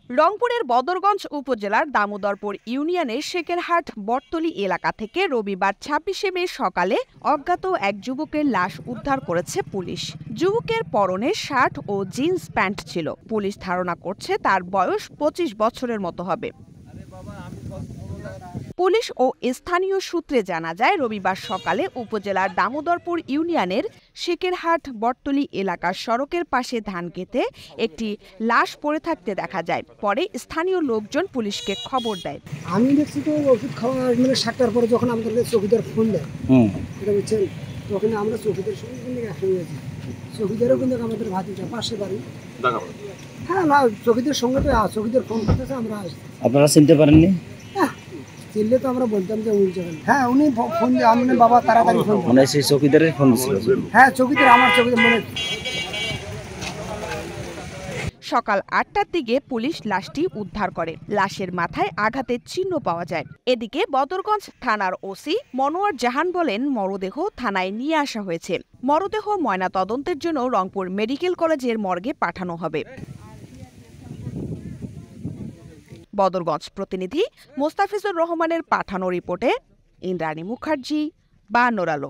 রংপুরের বদরগঞ্জ উপজেলার দামোদরপুর ইউনিয়নের শেখেরহাট বটতলী এলাকা থেকে রবিবার ২৬শে মে সকালে অজ্ঞাত এক যুবকের লাশ উদ্ধার করেছে পুলিশ। যুবকের পরনে শার্ট ও জিন্স প্যান্ট ছিল। পুলিশ ধারণা করছে তার বয়স ২৫ বছরের মতো হবে। পুলিশ ও স্থানীয় সূত্রে জানা যায়, রবিবার সকালে উপজেলার দামোদরপুর ইউনিয়নের শেখেরহাট বটতলী এলাকার সড়কের পাশে ধানক্ষেতে একটি লাশ পড়ে থাকতে দেখা যায়। পরে স্থানীয় লোকজন পুলিশকে খবর দেয়। আমি দেখছি তো ওষুধ খাওয়া মানে ৭টার পরে যখন আমাদের চৌকিদার ফোন দেয়, এটা বুঝছেন, তখন আমরা চৌকিদার সঙ্গে কিন্তু একসঙ্গে আছি। চৌকিদারও কিন্তু আমাদের ভাতিজা, পাশে বাড়ি। হ্যাঁ না, চৌকিদার সঙ্গে তো চৌকিদার ফোন করতেছে, আমরা আসছি। আপনারা চিনতে পারেননি? চিনলে তো আমরা বলতাম যে উনি যাবেন। হ্যাঁ, উনি ফোন দিয়ে আমি বাবা তাড়াতাড়ি ফোন মানে সেই চৌকিদারের ফোন দিয়েছিল। হ্যাঁ, চৌকিদার আমার চৌকিদার মানে। সকাল ৮টার দিকে পুলিশ লাশটি উদ্ধার করে। লাশের মাথায় আঘাতের চিহ্ন পাওয়া যায়। এদিকে বদরগঞ্জ থানার ওসি মনোয়ার জাহান বলেন, মরদেহ থানায় নিয়ে আসা হয়েছে। মরদেহ ময়নাতদন্তের জন্য রংপুর মেডিকেল কলেজের মর্গে পাঠানো হবে। বদরগঞ্জ প্রতিনিধি মোস্তাফিজুর রহমানের পাঠানো রিপোর্টে ইন্দ্রাণী মুখার্জি, ৫২ আলো।